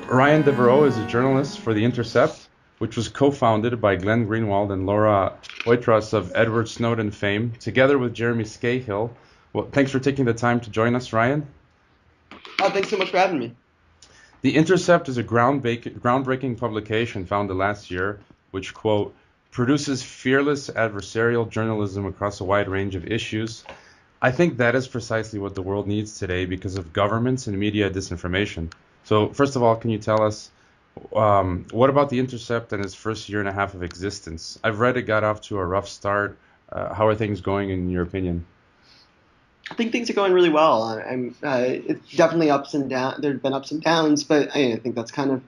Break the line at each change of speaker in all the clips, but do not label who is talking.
Ryan Devereaux is a journalist for The Intercept, which was co-founded by Glenn Greenwald and Laura Poitras of Edward Snowden fame, together with Jeremy Scahill. Well, thanks for taking the time to join us, Ryan.
Oh, thanks so much for having me.
The Intercept is a groundbreaking publication founded last year, which, quote, produces fearless adversarial journalism across a wide range of issues. I think that is precisely what the world needs today because of governments and media disinformation. So, first of all, can you tell us what about The Intercept and its first year and a half of existence? I've read it got off to a rough start. How are things going in your opinion?
I think things are going really well. It's definitely ups and down. There've been ups and downs, but I think that's kind of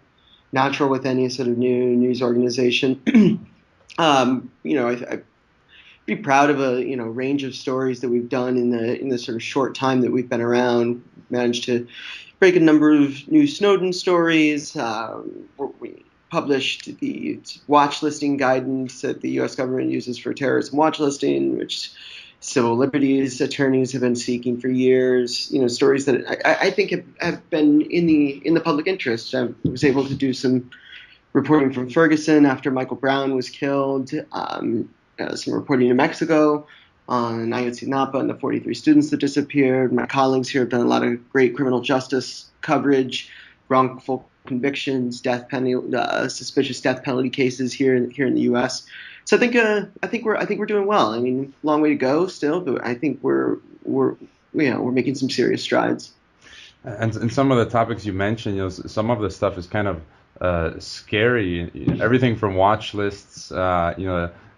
natural with any sort of new news organization. I'd be proud of a range of stories that we've done in the sort of short time that we've been around. Managed to break a number of new Snowden stories. We published the watch listing guidance that the U.S. government uses for terrorism watch listing, which civil liberties attorneys have been seeking for years. Stories that I think have been in the public interest. I was able to do some reporting from Ferguson after Michael Brown was killed. Some reporting in Mexico on Ayotzinapa and the 43 students that disappeared. My colleagues here have done a lot of great criminal justice coverage, wrongful convictions, suspicious death penalty cases here in the U.S. So I think we're doing well. I mean, long way to go still, but I think we're making some serious strides.
And some of the topics you mentioned, some of the stuff is kind of scary. Everything from watch lists,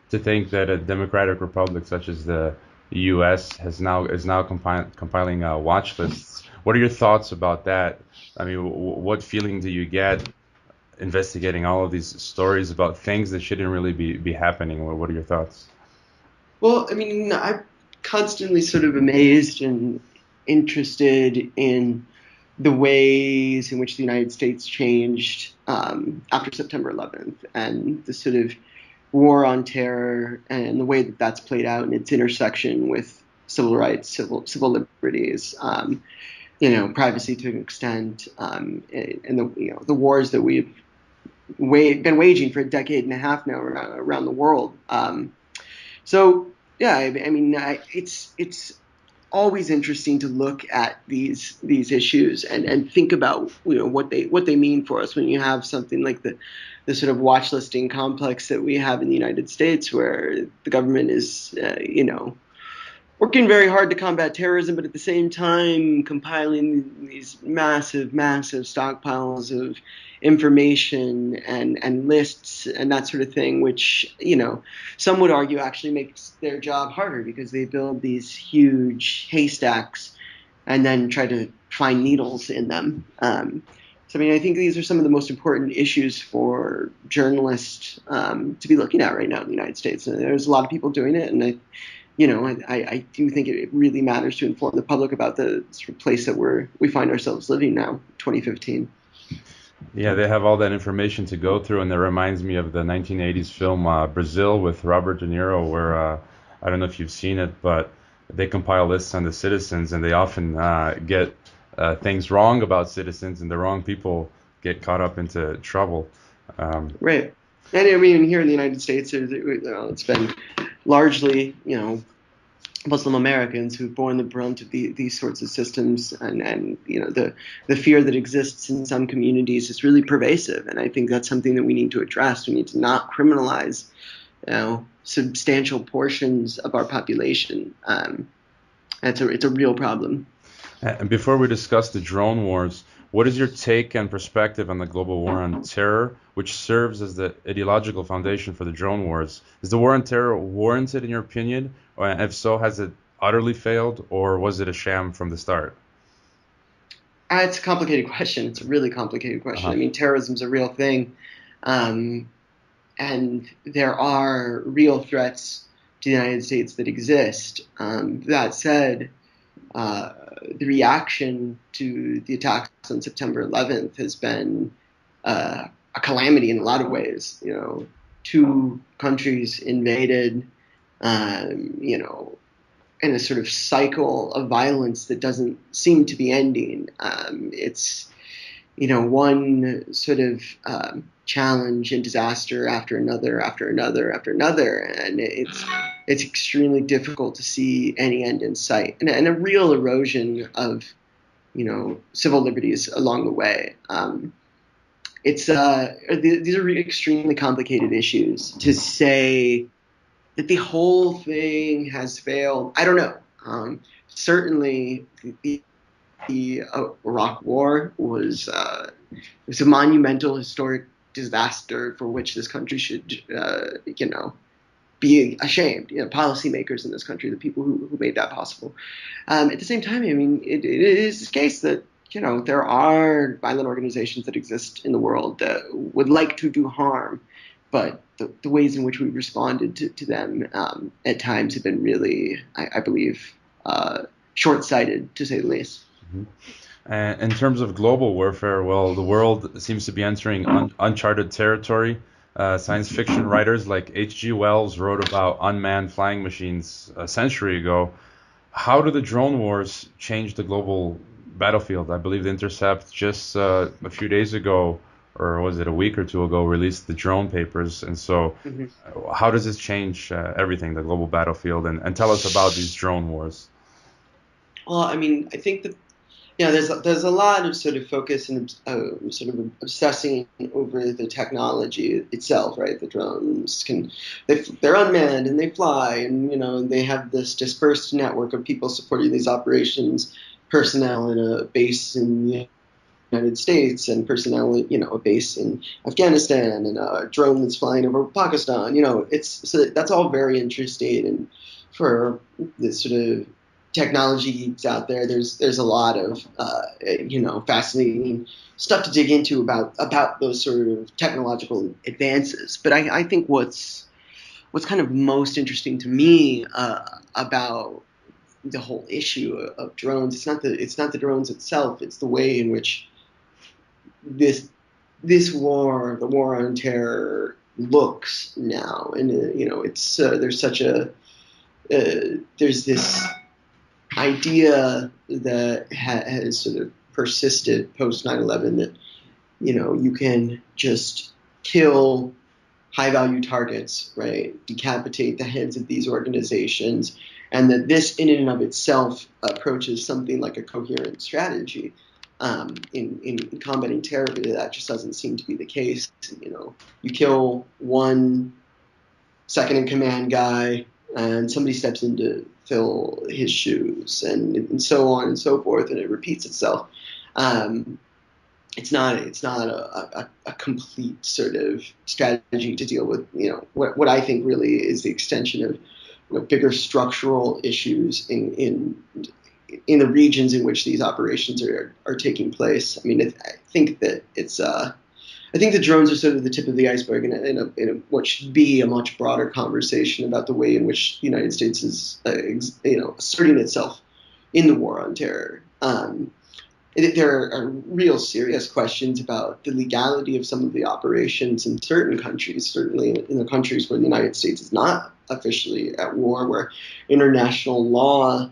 to think that a democratic republic such as the U.S. is now compiling watch lists. What are your thoughts about that? I mean, what feeling do you get investigating all of these stories about things that shouldn't really be happening? What are your thoughts?
Well, I mean, I'm constantly sort of amazed and interested in the ways in which the United States changed after September 11th and the sort of war on terror and the way that that's played out in its intersection with civil rights, civil liberties, privacy to an extent, and the wars that we've been waging for a decade and a half now around the world. So yeah, I mean, it's always interesting to look at these issues and think about what they mean for us when you have something like the sort of watch listing complex that we have in the United States, where the government is working very hard to combat terrorism, but at the same time compiling these massive stockpiles of information and lists and that sort of thing, which some would argue actually makes their job harder because they build these huge haystacks and then try to find needles in them. So I mean, I think these are some of the most important issues for journalists to be looking at right now in the United States. And there's a lot of people doing it, and I do think it really matters to inform the public about the sort of place that we find ourselves living now, 2015.
Yeah, they have all that information to go through, and that reminds me of the 1980s film Brazil with Robert De Niro, where I don't know if you've seen it, but they compile lists on the citizens, and they often get things wrong about citizens, and the wrong people get caught up into trouble. Um,
Right. And I mean, here in the United States, it's been largely, Muslim Americans who've borne the brunt of these sorts of systems, and the fear that exists in some communities is really pervasive, and I think that's something that we need to address. We need to not criminalize, substantial portions of our population. It's a real problem.
And before we discuss the drone wars, what is your take and perspective on the global war on terror, which serves as the ideological foundation for the drone wars? Is the war on terror warranted in your opinion? Or if so, has it utterly failed, or was it a sham from the start?
It's a complicated question. It's a really complicated question.
Uh-huh.
I mean, terrorism's a real thing. Um, and there are real threats to the United States that exist. That said, uh, the reaction to the attacks on September 11th has been a calamity in a lot of ways. Two countries invaded, you know, in a sort of cycle of violence that doesn't seem to be ending. It's one sort of challenge and disaster after another, and it's extremely difficult to see any end in sight, and a real erosion of civil liberties along the way. These are extremely complicated issues. To say that the whole thing has failed, I don't know. Certainly, the Iraq War was a monumental historic disaster for which this country should, be ashamed. Policymakers in this country, the people who made that possible. At the same time, I mean, it is the case that there are violent organizations that exist in the world that would like to do harm, but the ways in which we responded to them at times have been really, I believe, short-sighted, to say the least.
Mm-hmm. And in terms of global warfare, well, the world seems to be entering uncharted territory. Science fiction writers like H.G. Wells wrote about unmanned flying machines a century ago. How do the drone wars change the global battlefield? I believe The Intercept just a few days ago, or was it a week or two ago, released the drone papers. And so how does this change everything, the global battlefield? And tell us about these drone wars.
Well, I mean, I think that there's a lot of sort of focus and sort of obsessing over the technology itself, right? The drones they're unmanned and they fly, and they have this dispersed network of people supporting these operations, personnel in a base in the United States and personnel, a base in Afghanistan, and a drone that's flying over Pakistan. That's all very interesting, and for this sort of technology geeks out there, there's a lot of fascinating stuff to dig into about those sort of technological advances. But I think what's kind of most interesting to me about the whole issue of drones, it's not the drones itself, it's the way in which this war, the war on terror, looks now. And it's there's this idea that has sort of persisted post 9/11 that you can just kill high value targets, right? Decapitate the heads of these organizations, and that this in and of itself approaches something like a coherent strategy in combating terror, but that just doesn't seem to be the case. You kill one second in command guy, and somebody steps in to fill his shoes, and so on and so forth, and it repeats itself. It's not a complete sort of strategy to deal with what I think really is the extension of bigger structural issues in the regions in which these operations are taking place. I mean, I think that I think the drones are sort of the tip of the iceberg in what should be a much broader conversation about the way in which the United States is, asserting itself in the war on terror. There are real serious questions about the legality of some of the operations in certain countries, certainly in the countries where the United States is not officially at war, where international law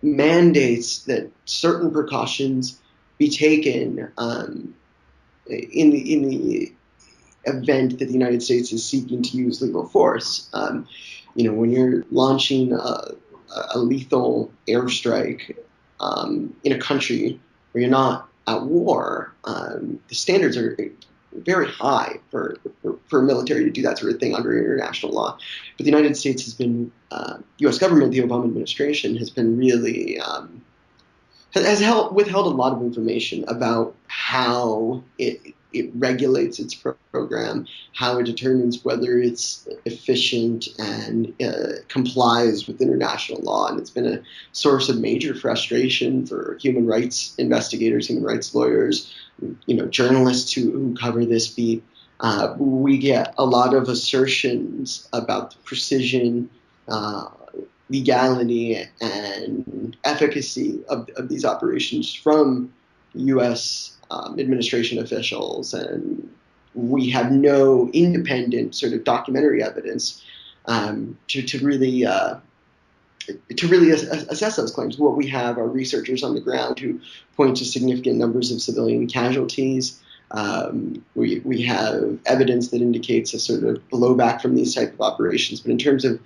mandates that certain precautions be taken in the event that the United States is seeking to use lethal force. When you're launching a lethal airstrike in a country where you're not at war, the standards are very high for a military to do that sort of thing under international law. But the United States has been, U.S. government, the Obama administration, has been really has withheld a lot of information about how it regulates its program, how it determines whether it's efficient and complies with international law. And it's been a source of major frustration for human rights investigators, human rights lawyers, journalists who cover this beat. We get a lot of assertions about the precision, legality, and efficacy of these operations from U.S. Administration officials, and we have no independent sort of documentary evidence to really to really assess those claims. What we have are researchers on the ground who point to significant numbers of civilian casualties. We have evidence that indicates a sort of blowback from these type of operations. But in terms of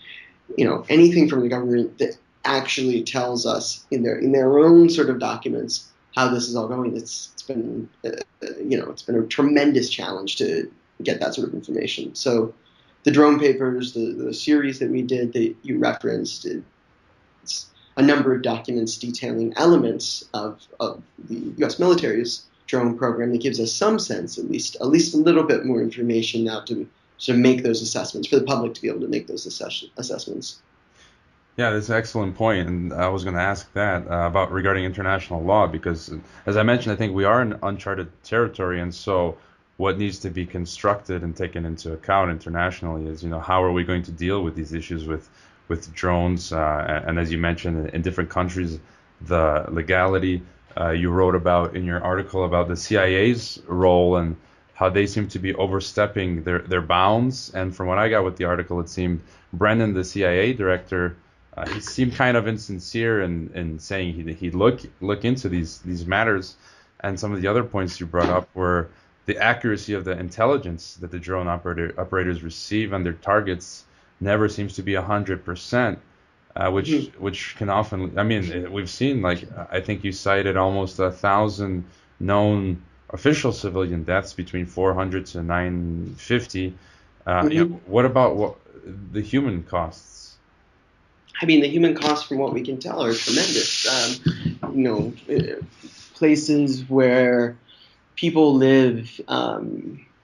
anything from the government that actually tells us in their own sort of documents how this is all going, it's been it's been a tremendous challenge to get that sort of information. So the drone papers, the series that we did that you referenced, it's a number of documents detailing elements of the U.S. military's drone program that gives us some sense, at least a little bit more information now to sort of make those assessments, for the public to be able to make those assessments.
Yeah, that's an excellent point, and I was going to ask that about regarding international law, because as I mentioned, I think we are in uncharted territory, and so what needs to be constructed and taken into account internationally is, how are we going to deal with these issues with drones, and as you mentioned, in different countries, the legality. You wrote about in your article about the CIA's role and how they seem to be overstepping their bounds. And from what I got with the article, it seemed Brennan, the CIA director, he seemed kind of insincere in saying he'd look into these matters. And some of the other points you brought up were the accuracy of the intelligence that the drone operators receive on their targets never seems to be 100%. Which can often, we've seen, I think you cited almost 1,000 known official civilian deaths between 400 to 950. What about the human costs?
The human costs, from what we can tell, are tremendous. Places where people live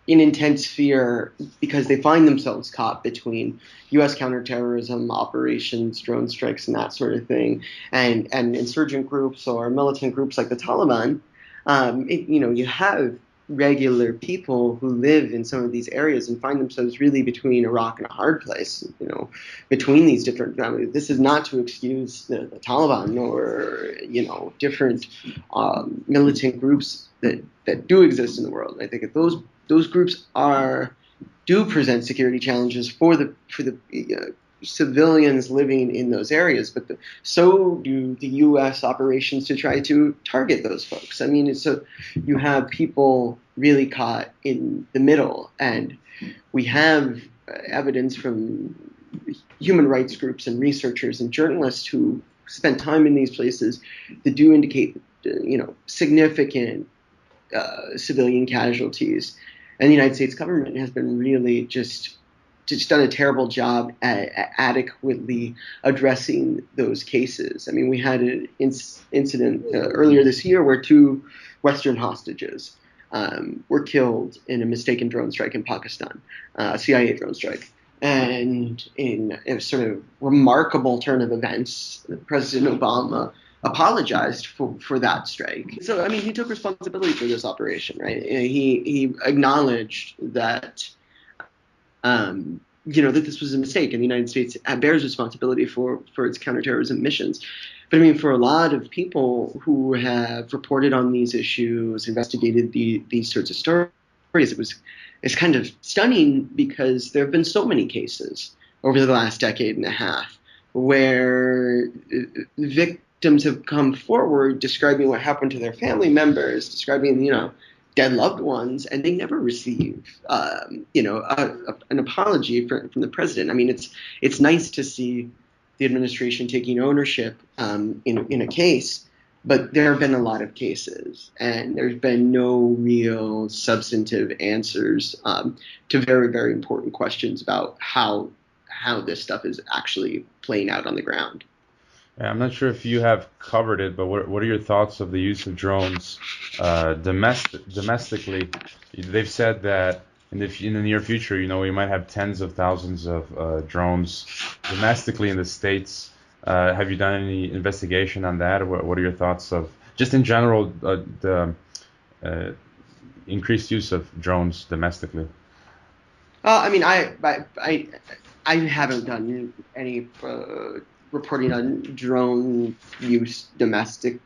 in intense fear because they find themselves caught between U.S. counterterrorism operations, drone strikes, and that sort of thing, and insurgent groups or militant groups like the Taliban. You have regular people who live in some of these areas and find themselves really between a rock and a hard place, between these different families. This is not to excuse the Taliban or, different militant groups that do exist in the world. I think if those groups do present security challenges for the civilians living in those areas, but so do the U.S. operations to try to target those folks. So you have people really caught in the middle, and we have evidence from human rights groups and researchers and journalists who spend time in these places that do indicate, significant civilian casualties. And the United States government has been really just done a terrible job at adequately addressing those cases. We had an incident earlier this year where 2 Western hostages were killed in a mistaken drone strike in Pakistan, a CIA drone strike. And in a sort of remarkable turn of events, President Obama apologized for that strike. So, he took responsibility for this operation, right? He acknowledged that, that this was a mistake, and the United States bears responsibility for its counterterrorism missions. But for a lot of people who have reported on these issues, investigated these sorts of stories, it's kind of stunning because there have been so many cases over the last decade and a half where victims have come forward describing what happened to their family members, describing, dead loved ones, and they never receive, an apology from the president. It's nice to see the administration taking ownership in a case, but there have been a lot of cases, and there's been no real substantive answers to very, very important questions about how this stuff is actually playing out on the ground.
I'm not sure if you have covered it, but what are your thoughts of the use of drones domestically? They've said that in the near future, we might have tens of thousands of drones domestically in the States. Have you done any investigation on that? Or what are your thoughts of, just in general, the increased use of drones domestically?
I haven't done any reporting on drone use, domestic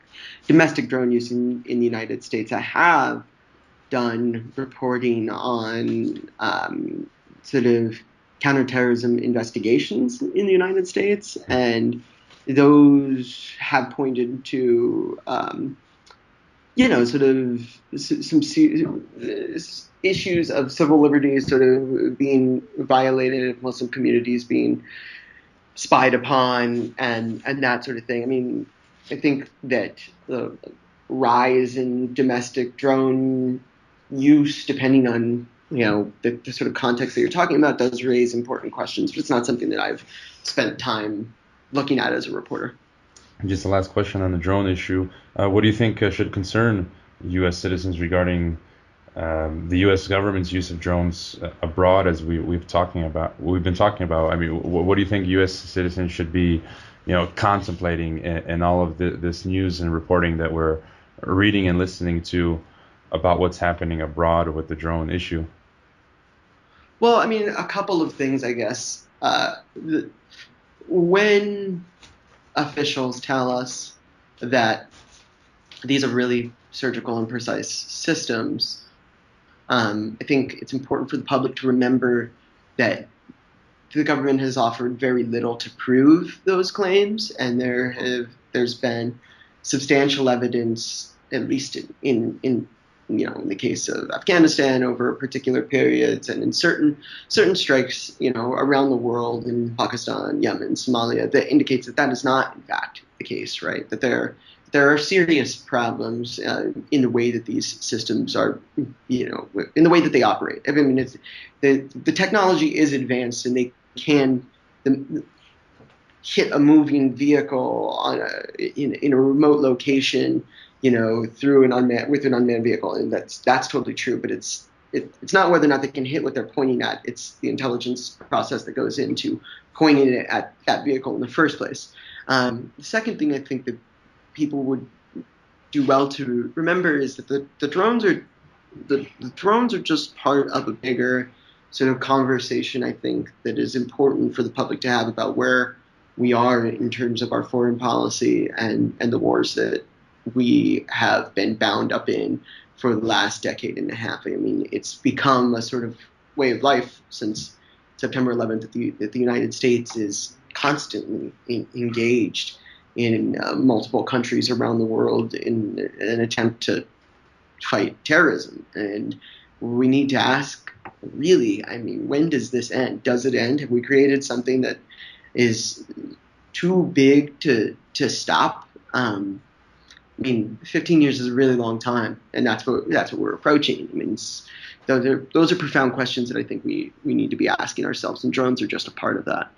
drone use in the United States. I have done reporting on sort of counterterrorism investigations in the United States, and those have pointed to sort of some issues of civil liberties sort of being violated, Muslim communities being spied upon, and that sort of thing. I mean, I think that the rise in domestic drone use, depending on the sort of context that you're talking about, does raise important questions, but it's not something that I've spent time looking at as a reporter.
Just the last question on the drone issue. What do you think should concern U.S. citizens regarding the U.S. government's use of drones abroad, as we've been talking about? I mean, what do you think U.S. citizens should be, contemplating in all of this news and reporting that we're reading and listening to about what's happening abroad with the drone issue?
Well, I mean, a couple of things, I guess. When officials tell us that these are really surgical and precise systems, I think it's important for the public to remember that the government has offered very little to prove those claims, and there's been substantial evidence, at least in the case of Afghanistan over particular periods, and in certain strikes, around the world, in Pakistan, Yemen, Somalia, that indicates that is not, in fact, the case, right? That there are serious problems in the way that these systems are, in the way that they operate. I mean, the technology is advanced, and they can hit a moving vehicle in a remote location, through with an unmanned vehicle, and that's totally true. But it's not whether or not they can hit what they're pointing at. It's the intelligence process that goes into pointing it at that vehicle in the first place. The second thing I think that people would do well to remember is that the drones are just part of a bigger sort of conversation, I think, that is important for the public to have about where we are in terms of our foreign policy and the wars that we have been bound up in for the last decade and a half. I mean, it's become a sort of way of life since September 11th that the United States is constantly engaged in multiple countries around the world in an attempt to fight terrorism. And we need to ask, really, I mean, when does this end? Does it end? Have we created something that is too big to stop? I mean, 15 years is a really long time, and that's what we're approaching. I mean, those are profound questions that I think we need to be asking ourselves, and drones are just a part of that.